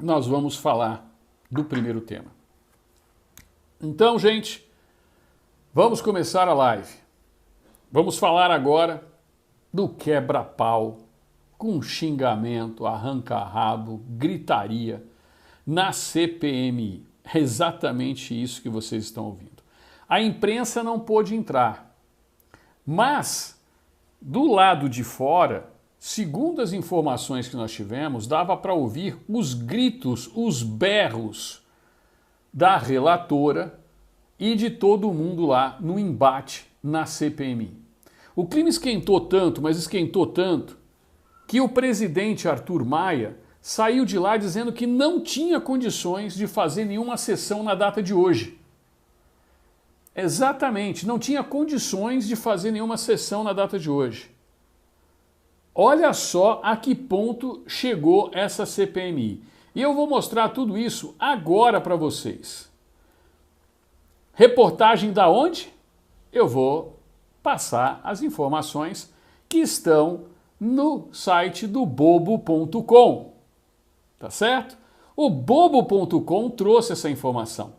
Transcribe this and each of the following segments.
nós vamos falar do primeiro tema. Então, gente, vamos começar a live. Vamos falar agora do quebra-pau, com xingamento, arranca-rabo, gritaria na CPMI. É exatamente isso que vocês estão ouvindo. A imprensa não pôde entrar, mas do lado de fora, segundo as informações que nós tivemos, dava para ouvir os gritos, os berros da relatora e de todo mundo lá no embate na CPMI. O clima esquentou tanto, mas esquentou tanto, que o presidente Arthur Maia saiu de lá dizendo que não tinha condições de fazer nenhuma sessão na data de hoje. Exatamente, não tinha condições de fazer nenhuma sessão na data de hoje. Olha só a que ponto chegou essa CPMI. E eu vou mostrar tudo isso agora para vocês. Reportagem da onde? Eu vou passar as informações que estão no site do bobo.com. Tá certo? O bobo.com trouxe essa informação.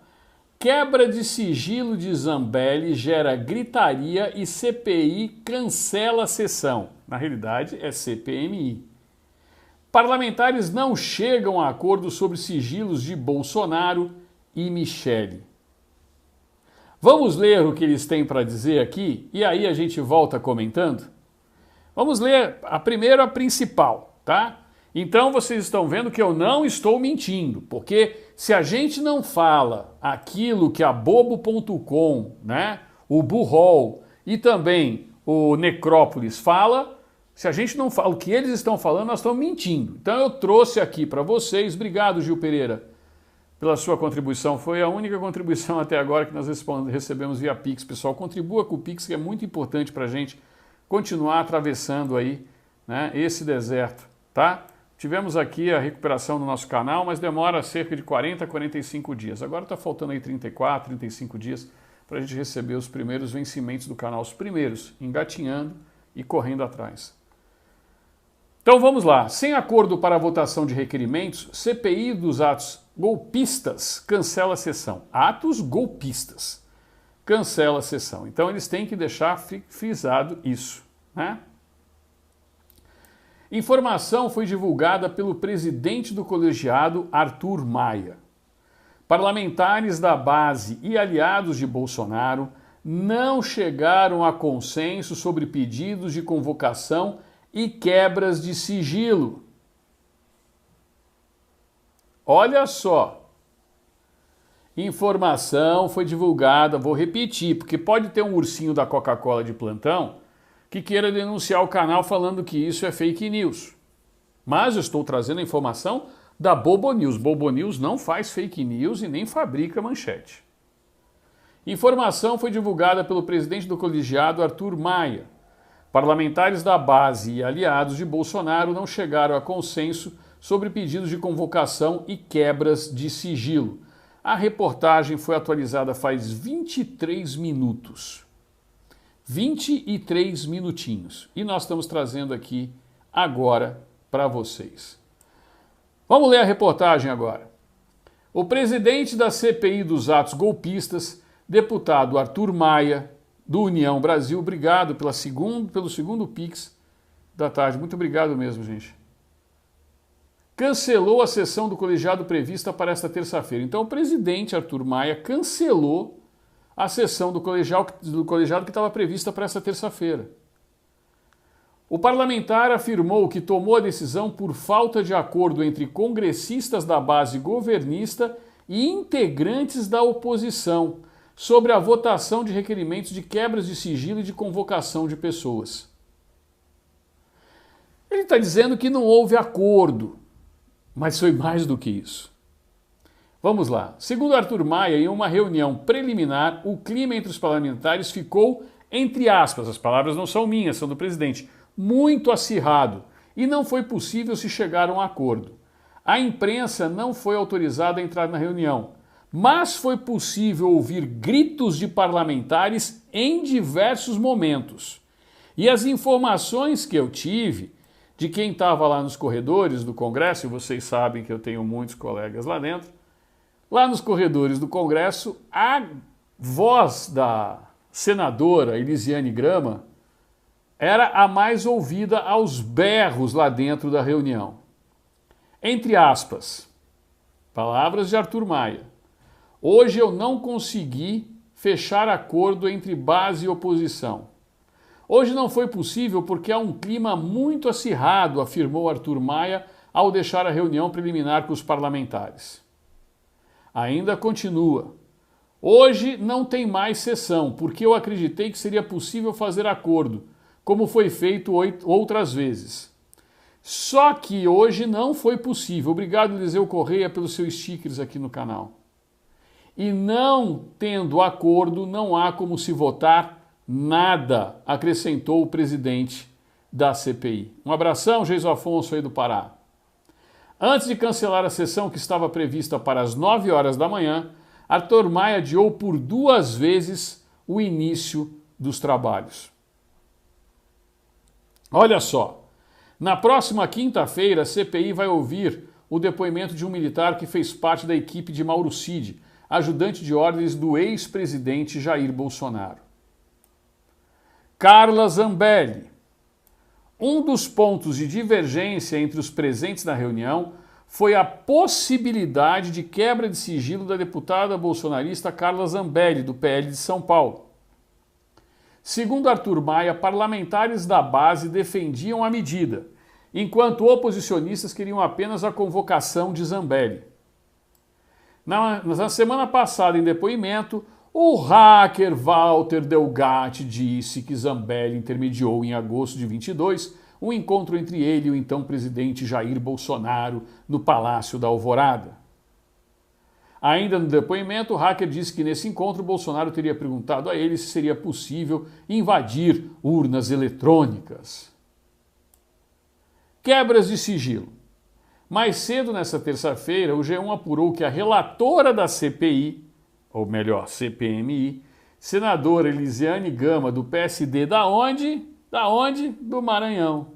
Quebra de sigilo de Zambelli gera gritaria e CPI cancela a sessão. Na realidade, é CPMI. Parlamentares não chegam a acordo sobre sigilos de Bolsonaro e Michele. Vamos ler o que eles têm para dizer aqui e aí a gente volta comentando? Vamos ler a principal, tá? Então vocês estão vendo que eu não estou mentindo, porque se a gente não fala aquilo que a bobo.com, né, o Burrol e também o Necrópolis fala, se a gente não fala o que eles estão falando, nós estamos mentindo. Então eu trouxe aqui para vocês, obrigado Gil Pereira pela sua contribuição, foi a única contribuição até agora que nós recebemos via Pix. Pessoal, contribua com o Pix, que é muito importante para a gente continuar atravessando aí, né, esse deserto, tá? Tivemos aqui a recuperação do nosso canal, mas demora cerca de 40 a 45 dias. Agora está faltando aí 34, 35 dias para a gente receber os primeiros vencimentos do canal, os primeiros, engatinhando e correndo atrás. Então vamos lá. Sem acordo para a votação de requerimentos, CPI dos atos golpistas cancela a sessão. Atos golpistas. Cancela a sessão. Então eles têm que deixar frisado isso, né? Informação foi divulgada pelo presidente do colegiado, Arthur Maia. Parlamentares da base e aliados de Bolsonaro não chegaram a consenso sobre pedidos de convocação e quebras de sigilo. Olha só. Informação foi divulgada, vou repetir, porque pode ter um ursinho da Coca-Cola de plantão que queira denunciar o canal falando que isso é fake news. Mas eu estou trazendo a informação da Bobo News. Bobo News não faz fake news e nem fabrica manchete. Informação foi divulgada pelo presidente do colegiado, Arthur Maia. Parlamentares da base e aliados de Bolsonaro não chegaram a consenso sobre pedidos de convocação e quebras de sigilo. A reportagem foi atualizada faz 23 minutos. 23 minutinhos. E nós estamos trazendo aqui agora para vocês. Vamos ler a reportagem agora. O presidente da CPI dos atos golpistas, deputado Arthur Maia, do União Brasil, obrigado pelo segundo Pix da tarde. Muito obrigado mesmo, gente. Cancelou a sessão do colegiado prevista para esta terça-feira. Então o presidente Arthur Maia cancelou a sessão do colegiado que estava prevista para essa terça-feira. O parlamentar afirmou que tomou a decisão por falta de acordo entre congressistas da base governista e integrantes da oposição sobre a votação de requerimentos de quebras de sigilo e de convocação de pessoas. Ele está dizendo que não houve acordo, mas foi mais do que isso. Vamos lá. Segundo Arthur Maia, em uma reunião preliminar, o clima entre os parlamentares ficou, entre aspas, as palavras não são minhas, são do presidente, muito acirrado e não foi possível se chegar a um acordo. A imprensa não foi autorizada a entrar na reunião, mas foi possível ouvir gritos de parlamentares em diversos momentos. E as informações que eu tive de quem estava lá nos corredores do Congresso, e vocês sabem que eu tenho muitos colegas lá dentro, lá nos corredores do Congresso, a voz da senadora Elisiane Grama era a mais ouvida aos berros lá dentro da reunião. Entre aspas, palavras de Arthur Maia. Hoje eu não consegui fechar acordo entre base e oposição. Hoje não foi possível porque há um clima muito acirrado, afirmou Arthur Maia ao deixar a reunião preliminar com os parlamentares. Ainda continua. Hoje não tem mais sessão, porque eu acreditei que seria possível fazer acordo, como foi feito outras vezes. Só que hoje não foi possível. Obrigado, Eliseu Correia, pelos seus stickers aqui no canal. E não tendo acordo, não há como se votar nada, acrescentou o presidente da CPI. Um abração, Geiso Afonso aí do Pará. Antes de cancelar a sessão que estava prevista para as 9 horas da manhã, Arthur Maia adiou por 2 vezes o início dos trabalhos. Olha só, na próxima quinta-feira a CPI vai ouvir o depoimento de um militar que fez parte da equipe de Mauro Cid, ajudante de ordens do ex-presidente Jair Bolsonaro. Carla Zambelli. Um dos pontos de divergência entre os presentes na reunião foi a possibilidade de quebra de sigilo da deputada bolsonarista Carla Zambelli, do PL de São Paulo. Segundo Arthur Maia, parlamentares da base defendiam a medida, enquanto oposicionistas queriam apenas a convocação de Zambelli. Na semana passada, em depoimento, o hacker Walter Delgatti disse que Zambelli intermediou em agosto de 22 um encontro entre ele e o então presidente Jair Bolsonaro no Palácio da Alvorada. Ainda no depoimento, o hacker disse que nesse encontro Bolsonaro teria perguntado a ele se seria possível invadir urnas eletrônicas. Quebras de sigilo. Mais cedo nessa terça-feira, o G1 apurou que a relatora da CPI, ou melhor, CPMI, senadora Elisiane Gama, do PSD, da onde? Do Maranhão.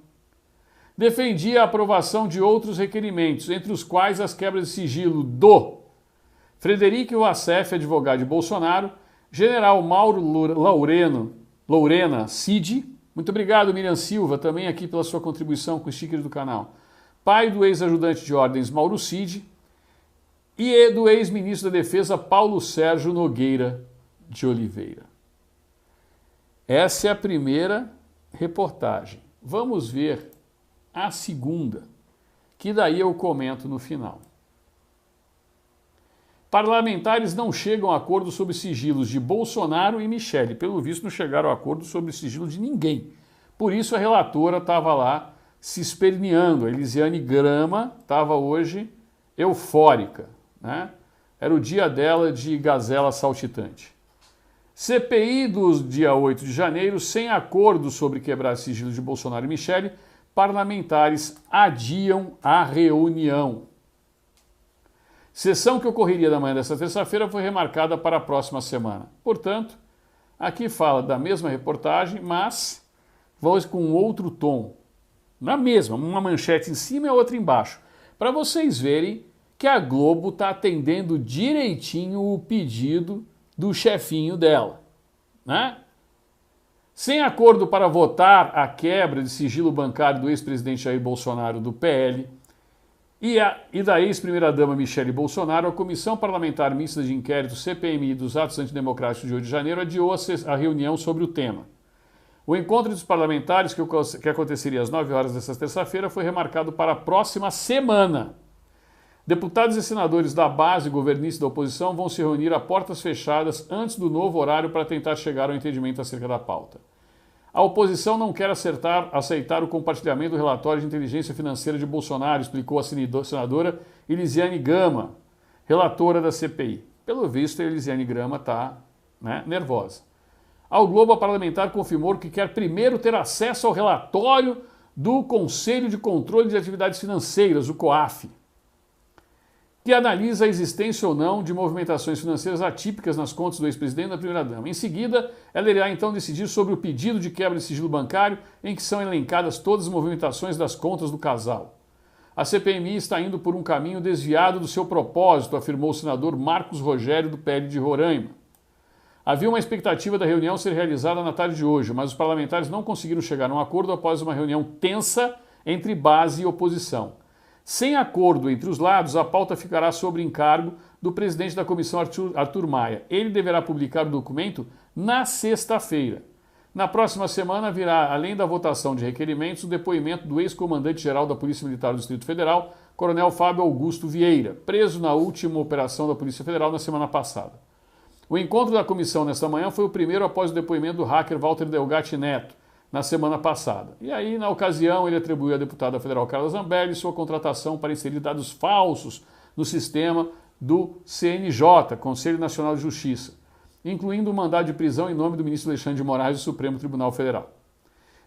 Defendia a aprovação de outros requerimentos, entre os quais as quebras de sigilo do Frederico Wassef, advogado de Bolsonaro, general Mauro Lourena Cid, muito obrigado Miriam Silva, também aqui pela sua contribuição com o sticker do canal, pai do ex-ajudante de ordens Mauro Cid e do ex-ministro da Defesa Paulo Sérgio Nogueira de Oliveira. Essa é a primeira reportagem. Vamos ver a segunda, que daí eu comento no final. Parlamentares não chegam a acordo sobre sigilos de Bolsonaro e Michele. Pelo visto, não chegaram a acordo sobre sigilo de ninguém. Por isso, a relatora estava lá se esperneando. A Elisiane Grama estava hoje eufórica, né? Era o dia dela de gazela saltitante. CPI do dia 8 de janeiro, sem acordo sobre quebrar sigilo de Bolsonaro e Michele, parlamentares adiam a reunião. Sessão que ocorreria na manhã desta terça-feira foi remarcada para a próxima semana. Portanto, aqui fala da mesma reportagem, mas vamos com outro tom. Na mesma, uma manchete em cima e outra embaixo. Para vocês verem que a Globo está atendendo direitinho o pedido do chefinho dela, né? Sem acordo para votar a quebra de sigilo bancário do ex-presidente Jair Bolsonaro do PL, e da ex-primeira-dama Michele Bolsonaro, a Comissão Parlamentar Mista de Inquérito CPMI dos Atos Antidemocráticos de 8 de janeiro adiou a reunião sobre o tema. O encontro dos parlamentares, que aconteceria às 9 horas desta terça-feira, foi remarcado para a próxima semana. Deputados e senadores da base e governistas da oposição vão se reunir a portas fechadas antes do novo horário para tentar chegar ao entendimento acerca da pauta. A oposição não quer aceitar o compartilhamento do relatório de inteligência financeira de Bolsonaro, explicou a senadora Elisiane Gama, relatora da CPI. Pelo visto, a Elisiane Gama está nervosa. Ao Globo, a parlamentar confirmou que quer primeiro ter acesso ao relatório do Conselho de Controle de Atividades Financeiras, o COAF. que analisa a existência ou não de movimentações financeiras atípicas nas contas do ex-presidente e da primeira-dama. Em seguida, ela irá então decidir sobre o pedido de quebra de sigilo bancário, em que são elencadas todas as movimentações das contas do casal. A CPMI está indo por um caminho desviado do seu propósito, afirmou o senador Marcos Rogério, do PL de Roraima. Havia uma expectativa da reunião ser realizada na tarde de hoje, mas os parlamentares não conseguiram chegar a um acordo após uma reunião tensa entre base e oposição. Sem acordo entre os lados, a pauta ficará sob encargo do presidente da comissão, Arthur Maia. Ele deverá publicar o documento na sexta-feira. Na próxima semana virá, além da votação de requerimentos, o depoimento do ex-comandante-geral da Polícia Militar do Distrito Federal, Coronel Fábio Augusto Vieira, preso na última operação da Polícia Federal na semana passada. O encontro da comissão nesta manhã foi o primeiro após o depoimento do hacker Walter Delgatti Neto, na semana passada. E aí, na ocasião, ele atribuiu à deputada federal Carla Zambelli sua contratação para inserir dados falsos no sistema do CNJ, Conselho Nacional de Justiça, incluindo um mandado de prisão em nome do ministro Alexandre de Moraes do Supremo Tribunal Federal.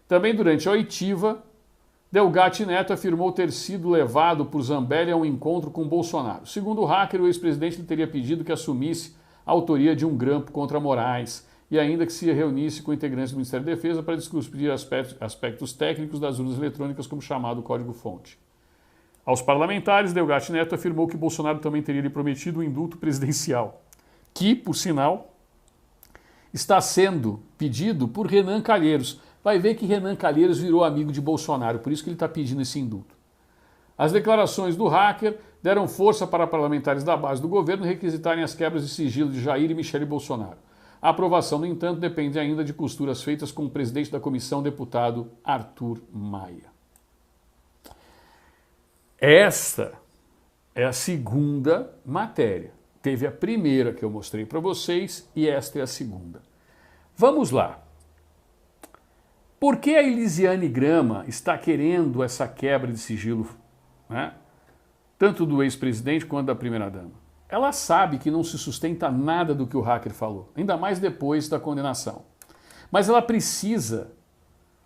Também durante a oitiva, Delgatti Neto afirmou ter sido levado por Zambelli a um encontro com Bolsonaro. Segundo o hacker, o ex-presidente lhe teria pedido que assumisse a autoria de um grampo contra Moraes e ainda que se reunisse com integrantes do Ministério da Defesa para discutir aspectos técnicos das urnas eletrônicas, como chamado código-fonte. Aos parlamentares, Delgatti Neto afirmou que Bolsonaro também teria lhe prometido um indulto presidencial, que, por sinal, está sendo pedido por Renan Calheiros. Vai ver que Renan Calheiros virou amigo de Bolsonaro, por isso que ele está pedindo esse indulto. As declarações do hacker deram força para parlamentares da base do governo requisitarem as quebras de sigilo de Jair e Michele Bolsonaro. A aprovação, no entanto, depende ainda de costuras feitas com o presidente da comissão, deputado Arthur Maia. Esta é a segunda matéria. Teve a primeira que eu mostrei para vocês e esta é a segunda. Vamos lá. Por que a Elisiane Grama está querendo essa quebra de sigilo, né? Tanto do ex-presidente quanto da primeira-dama? Ela sabe que não se sustenta nada do que o hacker falou, ainda mais depois da condenação. Mas ela precisa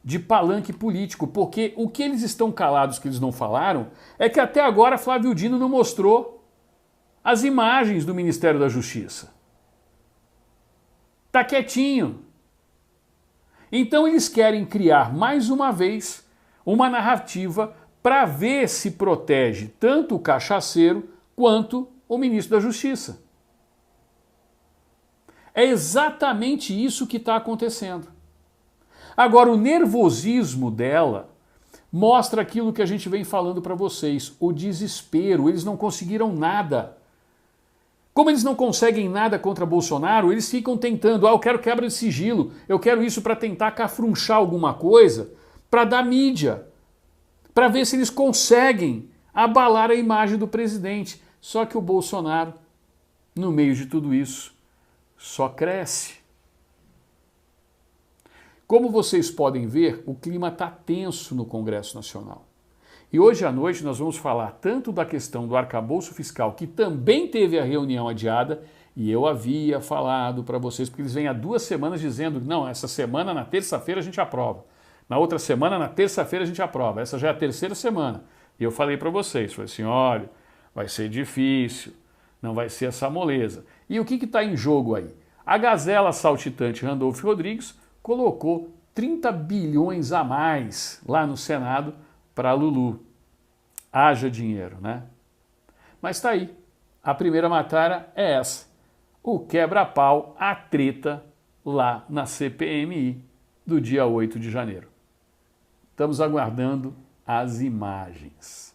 de palanque político, porque o que eles estão calados que eles não falaram é que até agora Flávio Dino não mostrou as imagens do Ministério da Justiça. Tá quietinho. Então eles querem criar mais uma vez uma narrativa para ver se protege tanto o cachaceiro quanto o ministro da Justiça. É exatamente isso que está acontecendo. Agora, o nervosismo dela mostra aquilo que a gente vem falando para vocês, o desespero. Eles não conseguiram nada. Como eles não conseguem nada contra Bolsonaro, eles ficam tentando, eu quero quebra de sigilo, eu quero isso para tentar cafrunchar alguma coisa, para dar mídia, para ver se eles conseguem abalar a imagem do presidente. Só que o Bolsonaro, no meio de tudo isso, só cresce. Como vocês podem ver, o clima está tenso no Congresso Nacional. E hoje à noite nós vamos falar tanto da questão do arcabouço fiscal, que também teve a reunião adiada, e eu havia falado para vocês, porque eles vêm há 2 semanas dizendo, não, essa semana, na terça-feira, a gente aprova. Na outra semana, na terça-feira, a gente aprova. Essa já é a 3ª semana. E eu falei para vocês, falei assim, olha, vai ser difícil, não vai ser essa moleza. E o que está em jogo aí? A gazela saltitante Randolfo Rodrigues colocou 30 bilhões a mais lá no Senado para a Lulu. Haja dinheiro, né? Mas está aí. A primeira matéria é essa. O quebra-pau, a treta lá na CPMI do dia 8 de janeiro. Estamos aguardando as imagens.